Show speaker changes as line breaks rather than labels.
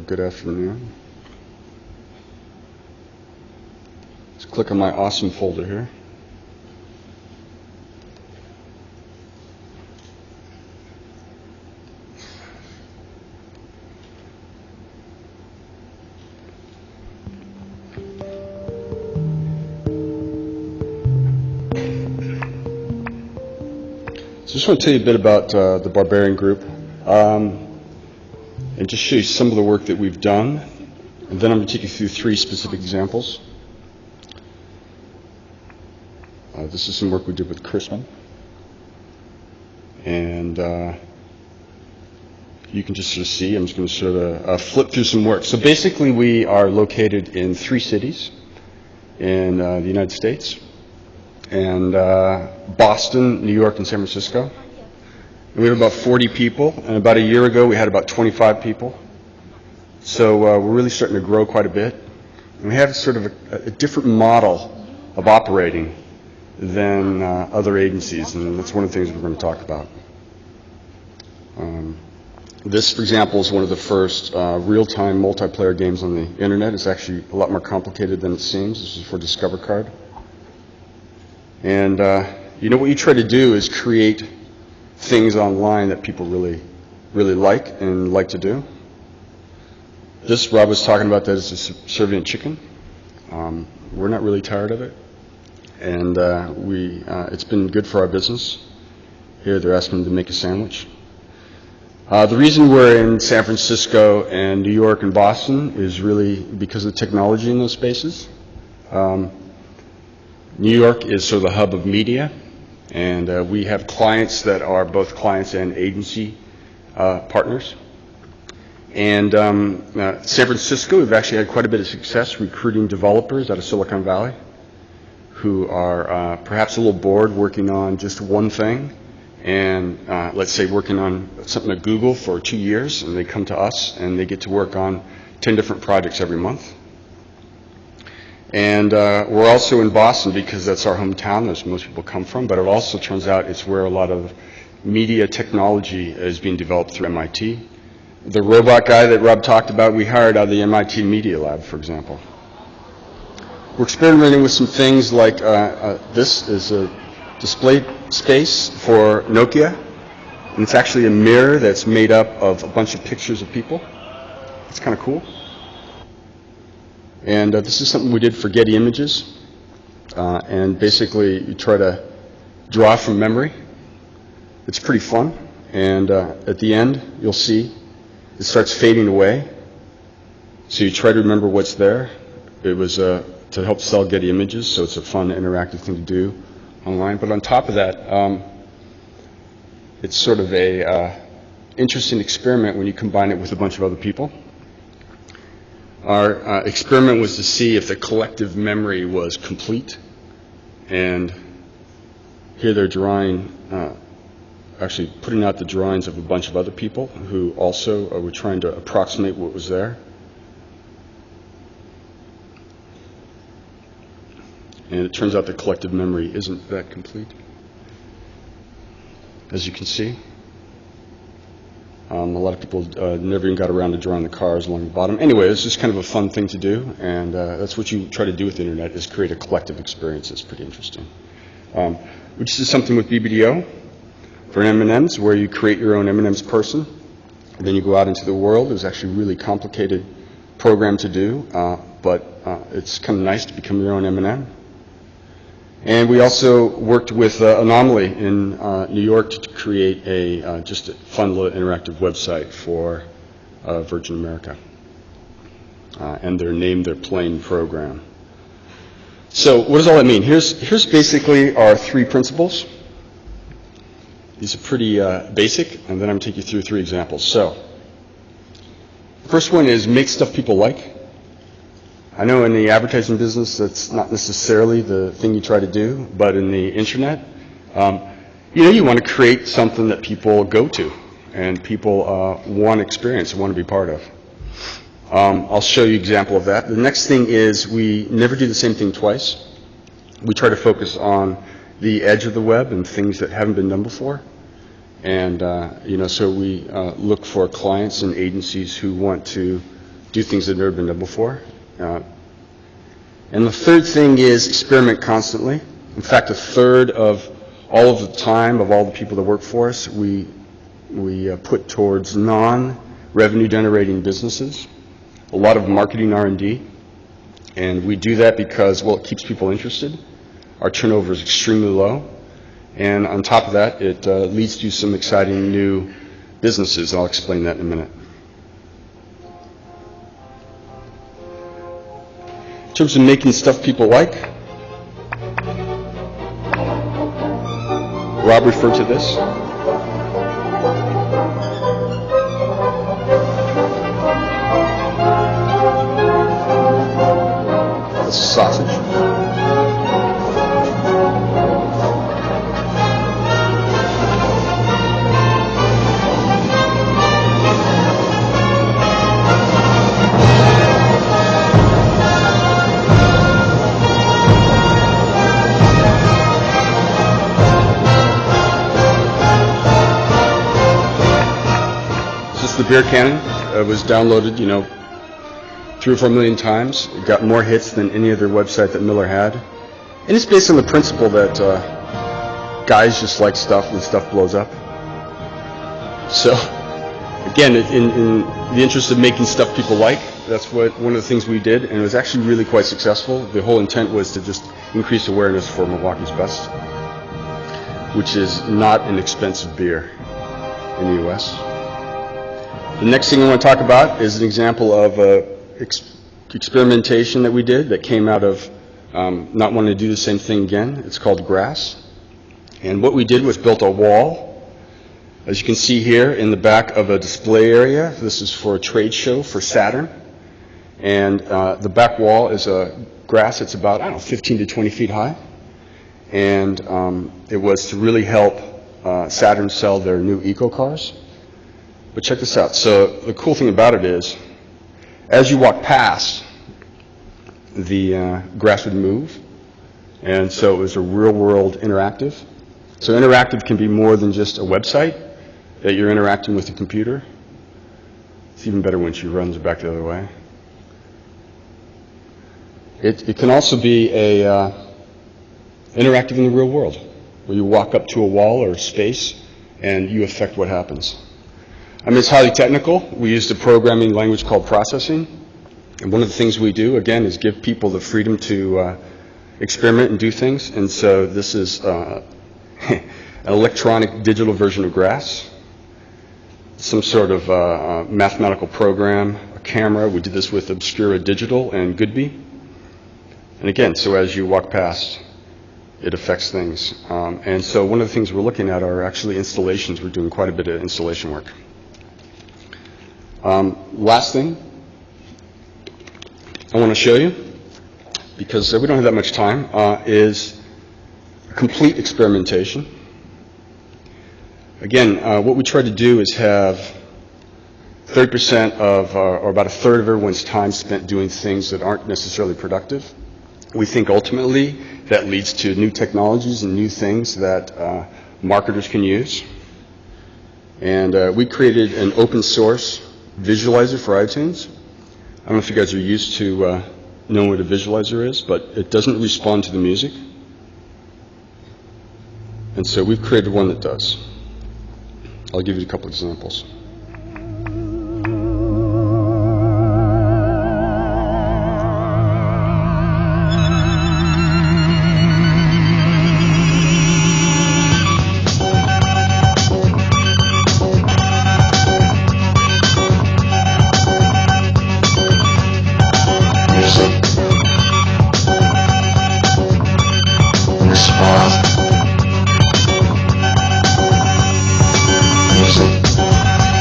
good afternoon. Let's click on my awesome folder here. So I just want to tell you a bit about the Barbarian Group and just show you some of the work that we've done. And then I'm going to take you through 3 specific examples. This is some work we did with Chrisman. And you can just sort of see, I'm just going to sort of flip through some work. So basically we are located in 3 cities in the United States. And Boston, New York, and San Francisco. And we have about 40 people, and about a year ago we had about 25 people. So we're really starting to grow quite a bit. And we have sort of a different model of operating than other agencies, and that's one of the things we're going to talk about. This, for example, is one of the first real-time multiplayer games on the internet. It's actually a lot more complicated than it seems. This is for Discover Card. And what you try to do is create things online that people really like and like to do. This, Rob was talking about, that is a subservient chicken. We're not really tired of it. And it's been good for our business. Here they're asking to make a sandwich. The reason we're in San Francisco and New York and Boston is really because of the technology in those spaces. New York is sort of the hub of media, and we have clients that are both clients and agency partners. And San Francisco, we've actually had quite a bit of success recruiting developers out of Silicon Valley who are perhaps a little bored working on just one thing, and let's say working on something at Google for 2 years, and they come to us and they get to work on 10 different projects every month. And we're also in Boston because that's our hometown, as most people come from, but it also turns out it's where a lot of media technology is being developed through MIT. The robot guy that Rob talked about, we hired out of the MIT Media Lab, for example. We're experimenting with some things like this is a display space for Nokia, and it's actually a mirror that's made up of a bunch of pictures of people. It's kind of cool. And this is something we did for Getty Images. And basically, you try to draw from memory. It's pretty fun. And at the end, you'll see it starts fading away. So you try to remember what's there. It was to help sell Getty Images, so it's a fun, interactive thing to do online. But on top of that, it's sort of a interesting experiment when you combine it with a bunch of other people. Our experiment was to see if the collective memory was complete, and here they're drawing, actually putting out the drawings of a bunch of other people who also were trying to approximate what was there. And it turns out the collective memory isn't that complete, as you can see. A lot of people never even got around to drawing the cars along the bottom. Anyway, it's just kind of a fun thing to do, and that's what you try to do with the internet, is create a collective experience that's pretty interesting. Which is something with BBDO for M&Ms, where you create your own M&Ms person, and then you go out into the world. It was actually a really complicated program to do, but it's kind of nice to become your own M&M. And we also worked with Anomaly in New York to create just a fun little interactive website for Virgin America and their Name Their Plane program. So what does all that mean? Here's basically our 3 principles. These are pretty basic, and then I'm going to take you through 3 examples. So the first one is make stuff people like. I know in the advertising business that's not necessarily the thing you try to do, but in the internet, you want to create something that people go to and people want to experience and want to be part of. I'll show you an example of that. The next thing is we never do the same thing twice. We try to focus on the edge of the web and things that haven't been done before. And so we look for clients and agencies who want to do things that have never been done before. And the third thing is experiment constantly. In fact, a third of all of the time of all the people that work for us, we put towards non-revenue generating businesses, a lot of marketing R&D, and we do that because, well, it keeps people interested. Our turnover is extremely low, and on top of that, it leads to some exciting new businesses. I'll explain that in a minute. In terms of making stuff people like, Rob referred to this. That's a sausage. The beer cannon was downloaded, 3 or 4 million times. It got more hits than any other website that Miller had. And it's based on the principle that guys just like stuff when stuff blows up. So, again, in the interest of making stuff people like, that's one of the things we did, and it was actually really quite successful. The whole intent was to just increase awareness for Milwaukee's Best, which is not an expensive beer in the U.S. The next thing I want to talk about is an example of experimentation that we did that came out of not wanting to do the same thing again. It's called grass. And what we did was built a wall, as you can see here, in the back of a display area. This is for a trade show for Saturn. And the back wall is a grass that's about, 15 to 20 feet high. And it was to really help Saturn sell their new eco cars. But check this out. So the cool thing about it is, as you walk past, the grass would move. And so it was a real-world interactive. So interactive can be more than just a website that you're interacting with a computer. It's even better when she runs it back the other way. It can also be interactive in the real world, where you walk up to a wall or a space and you affect what happens. It's highly technical. We used a programming language called processing. And one of the things we do, again, is give people the freedom to experiment and do things. And so this is an electronic digital version of grass, some sort of mathematical program, a camera. We did this with Obscura Digital and Goodby. And again, so as you walk past, it affects things. And so one of the things we're looking at are actually installations. We're doing quite a bit of installation work. Last thing I want to show you, because we don't have that much time, is complete experimentation. Again, what we try to do is have 30% of, or about a third of everyone's time spent doing things that aren't necessarily productive. We think ultimately that leads to new technologies and new things that marketers can use. And we created an open source visualizer for iTunes. I don't know if you guys are used to knowing what a visualizer is, but it doesn't respond to the music. And so we've created one that does. I'll give you a couple examples.